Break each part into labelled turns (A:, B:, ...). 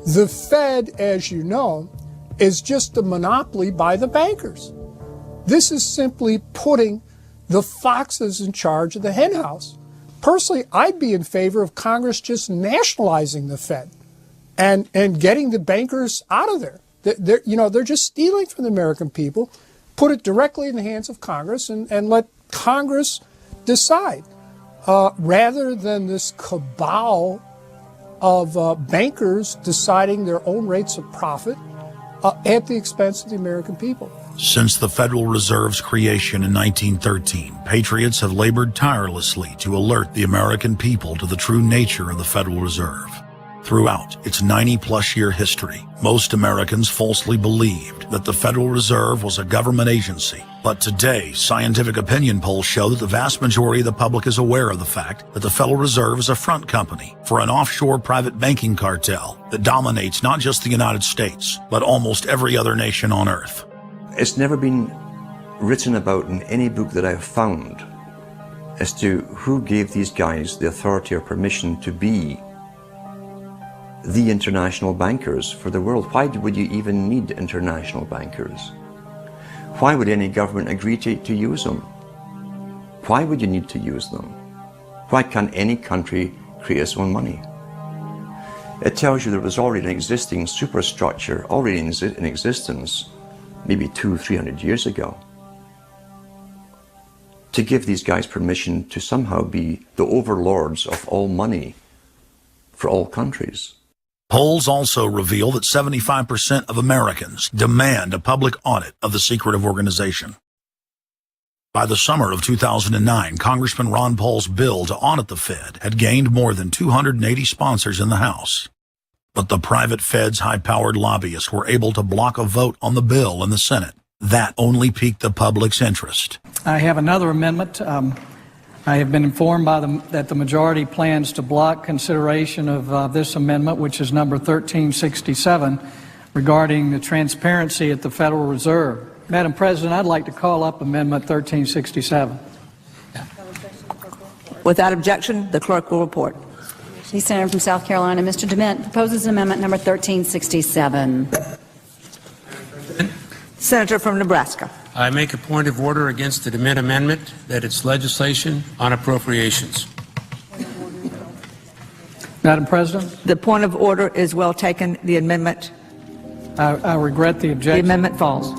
A: The Fed, as you know, is just a monopoly by the bankers. This is simply putting the foxes in charge of the henhouse. Personally, I'd be in favor of Congress just nationalizing the Fed and getting the bankers out of there. They're just stealing from the American people. Put it directly in the hands of Congress and let Congress decide, rather than this cabal of bankers deciding their own rates of profit at the expense of the American people.
B: Since the Federal Reserve's creation in 1913, patriots have labored tirelessly to alert the American people to the true nature of the Federal Reserve. Throughout its 90-plus year history, most Americans falsely believed that the Federal Reserve was a government agency. But today, scientific opinion polls show that the vast majority of the public is aware of the fact that the Federal Reserve is a front company for an offshore private banking cartel that dominates not just the United States, but almost every other nation on Earth.
C: It's never been written about in any book that I've found as to who gave these guys the authority or permission to be the international bankers for the world. Why would you even need international bankers? Why would any government agree to use them? Why would you need to use them? Why can't any country create its own money? It tells you there was already an existing superstructure, already in existence, maybe 200-300 years ago, to give these guys permission to somehow be the overlords of all money for all countries.
B: Polls also reveal that 75% of Americans demand a public audit of the secretive organization. By the summer of 2009, Congressman Ron Paul's bill to audit the Fed had gained more than 280 sponsors in the House. But the private Fed's high-powered lobbyists were able to block a vote on the bill in the Senate. That only piqued the public's interest.
D: I have another amendment. I have been informed that the majority plans to block consideration of this amendment, which is number 1367, regarding the transparency at the Federal Reserve. Madam President, I'd like to call up Amendment 1367.
E: Without objection, the clerk will report.
F: The Senator from South Carolina, Mr. DeMint, proposes an amendment number 1367.
E: Senator from Nebraska.
G: I make a point of order against the DeMint amendment that it's legislation on appropriations.
D: Madam President?
E: The point of order is well taken. The amendment.
D: I regret the objection.
E: The amendment falls.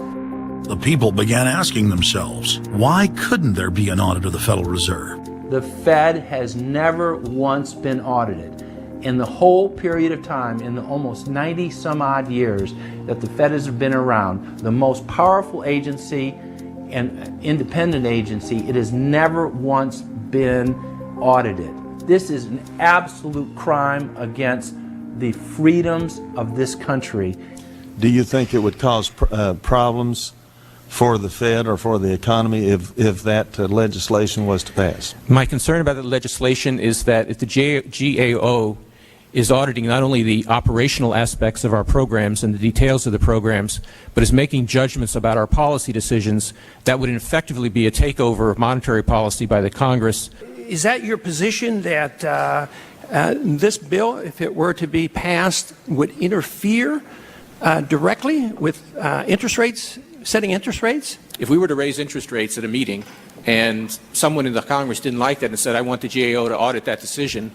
B: The people began asking themselves, why couldn't there be an audit of the Federal Reserve?
H: The Fed has never once been audited. In the whole period of time, in the almost 90 some odd years that the Fed has been around, the most powerful agency and independent agency, it has never once been audited. This is an absolute crime against the freedoms of this country.
I: Do you think it would cause problems for the Fed or for the economy if that legislation was to pass?
J: My concern about the legislation is that if the GAO is auditing not only the operational aspects of our programs and the details of the programs, but is making judgments about our policy decisions, that would effectively be a takeover of monetary policy by the Congress.
K: Is that your position, that this bill, if it were to be passed, would interfere directly with interest rates, setting interest rates?
J: If we were to raise interest rates at a meeting and someone in the Congress didn't like that and said, I want the GAO to audit that decision,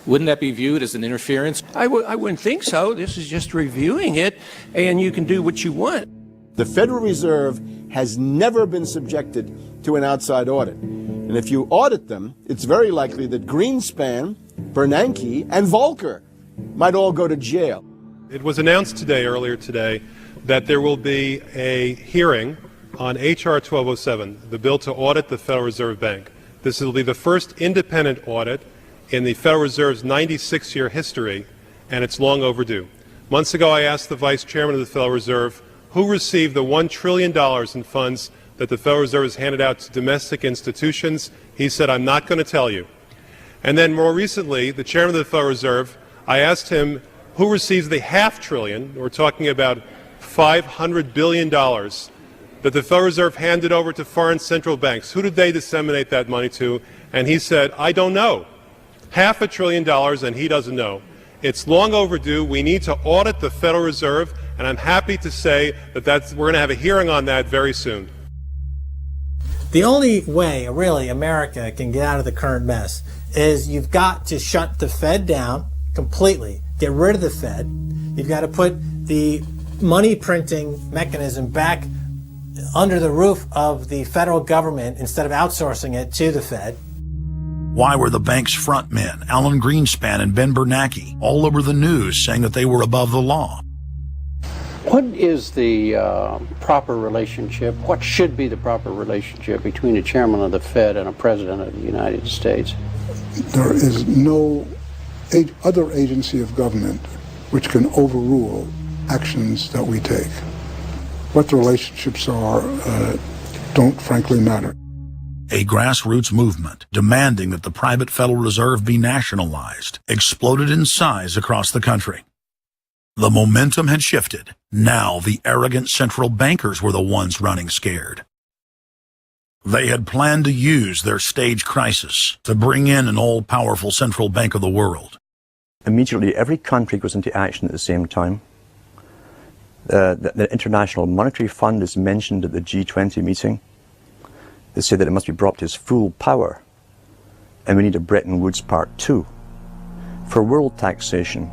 J: wouldn't that be viewed as an interference?
K: I wouldn't think so. This is just reviewing it, and you can do what you want.
L: The Federal Reserve has never been subjected to an outside audit. And if you audit them, it's very likely that Greenspan, Bernanke, and Volcker might all go to jail.
M: It was announced earlier today, that there will be a hearing on H.R. 1207, the bill to audit the Federal Reserve Bank. This will be the first independent audit in the Federal Reserve's 96-year history, and it's long overdue. Months ago, I asked the Vice Chairman of the Federal Reserve who received the $1 trillion in funds that the Federal Reserve has handed out to domestic institutions. He said, I'm not going to tell you. And then more recently, the Chairman of the Federal Reserve, I asked him who receives the $500 billion, we're talking about $500 billion, that the Federal Reserve handed over to foreign central banks. Who did they disseminate that money to? And he said, I don't know. $500 billion, and he doesn't know. It's long overdue. We need to audit the Federal Reserve, and I'm happy to say that we're going to have a hearing on that very soon.
N: The only way, really, America can get out of the current mess is you've got to shut the Fed down completely, get rid of the Fed. You've got to put the money printing mechanism back under the roof of the federal government instead of outsourcing it to the Fed.
B: Why were the bank's front men, Alan Greenspan and Ben Bernanke, all over the news saying that they were above the law?
O: What is the proper relationship, what should be the proper relationship between a chairman of the Fed and a president of the United States?
P: There is no other agency of government which can overrule actions that we take. What the relationships are don't frankly matter.
B: A grassroots movement demanding that the private Federal Reserve be nationalized exploded in size across the country. The momentum had shifted. Now the arrogant central bankers were the ones running scared. They had planned to use their stage crisis to bring in an all-powerful central bank of the world.
C: Immediately, every country goes into action at the same time. The International Monetary Fund is mentioned at the G20 meeting. They say that it must be brought to its full power, and we need a Bretton Woods Part 2 for world taxation.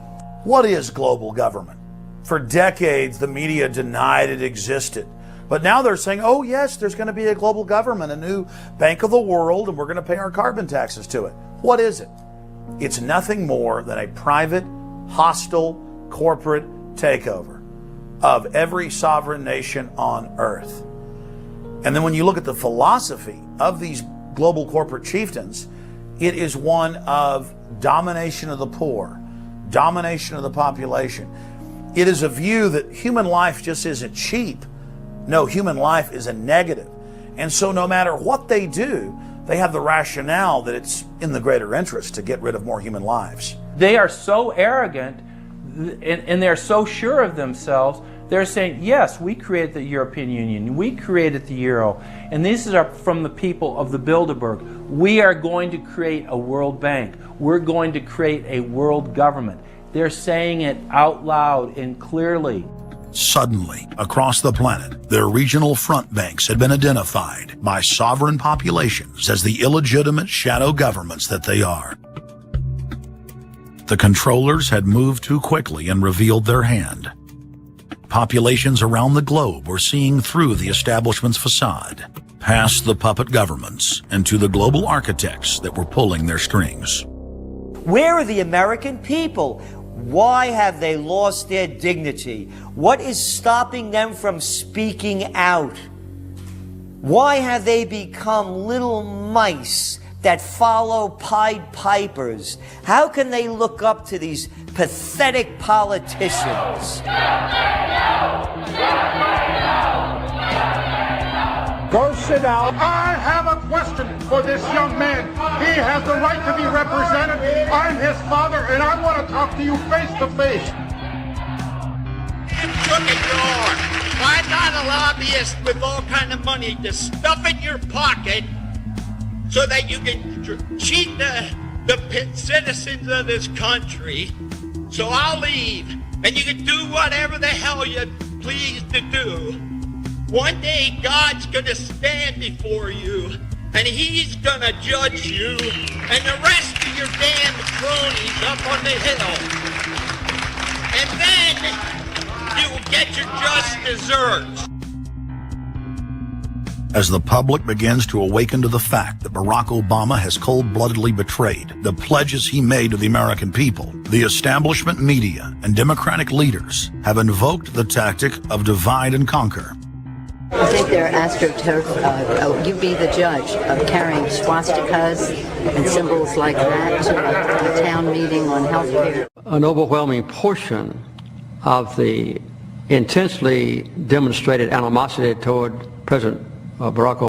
B: What is global government? For decades, the media denied it existed. But now they're saying, oh yes, there's going to be a global government, a new bank of the world, and we're going to pay our carbon taxes to it. What is it? It's nothing more than a private, hostile, corporate takeover of every sovereign nation on earth. And then when you look at the philosophy of these global corporate chieftains, it is one of domination of the poor, domination of the population. It is a view that human life just isn't cheap. No, human life is a negative. And so no matter what they do, they have the rationale that it's in the greater interest to get rid of more human lives.
H: They are so arrogant and they're so sure of themselves. They're saying, yes, we created the European Union, we created the Euro, and these are from the people of the Bilderberg. We are going to create a world bank. We're going to create a world government. They're saying it out loud and clearly.
B: Suddenly, across the planet, their regional front banks had been identified by sovereign populations as the illegitimate shadow governments that they are. The controllers had moved too quickly and revealed their hand. Populations around the globe were seeing through the establishment's facade, past the puppet governments, and to the global architects that were pulling their strings.
Q: Where are the American people? Why have they lost their dignity? What is stopping them from speaking out? Why have they become little mice that follow Pied Pipers? How can they look up to these pathetic politicians?
R: Go sit down. I have a question for this young man. He has the right to be represented. I'm his father, and I want to talk to you face to face.
S: Crooked you are. Why not a lobbyist with all kind of money to stuff in your pocket so that you can cheat the citizens of this country? So I'll leave, and you can do whatever the hell you please to do. One day God's gonna stand before you, and he's gonna judge you and the rest of your damn cronies up on the hill. And then you will get your just desserts.
B: As the public begins to awaken to the fact that Barack Obama has cold-bloodedly betrayed the pledges he made to the American people, the establishment media and Democratic leaders have invoked the tactic of divide and conquer.
T: I think they're astroturf. You be the judge of carrying swastikas and symbols like that to a town meeting on health care.
O: An overwhelming portion of the intensely demonstrated animosity toward President Barack Obama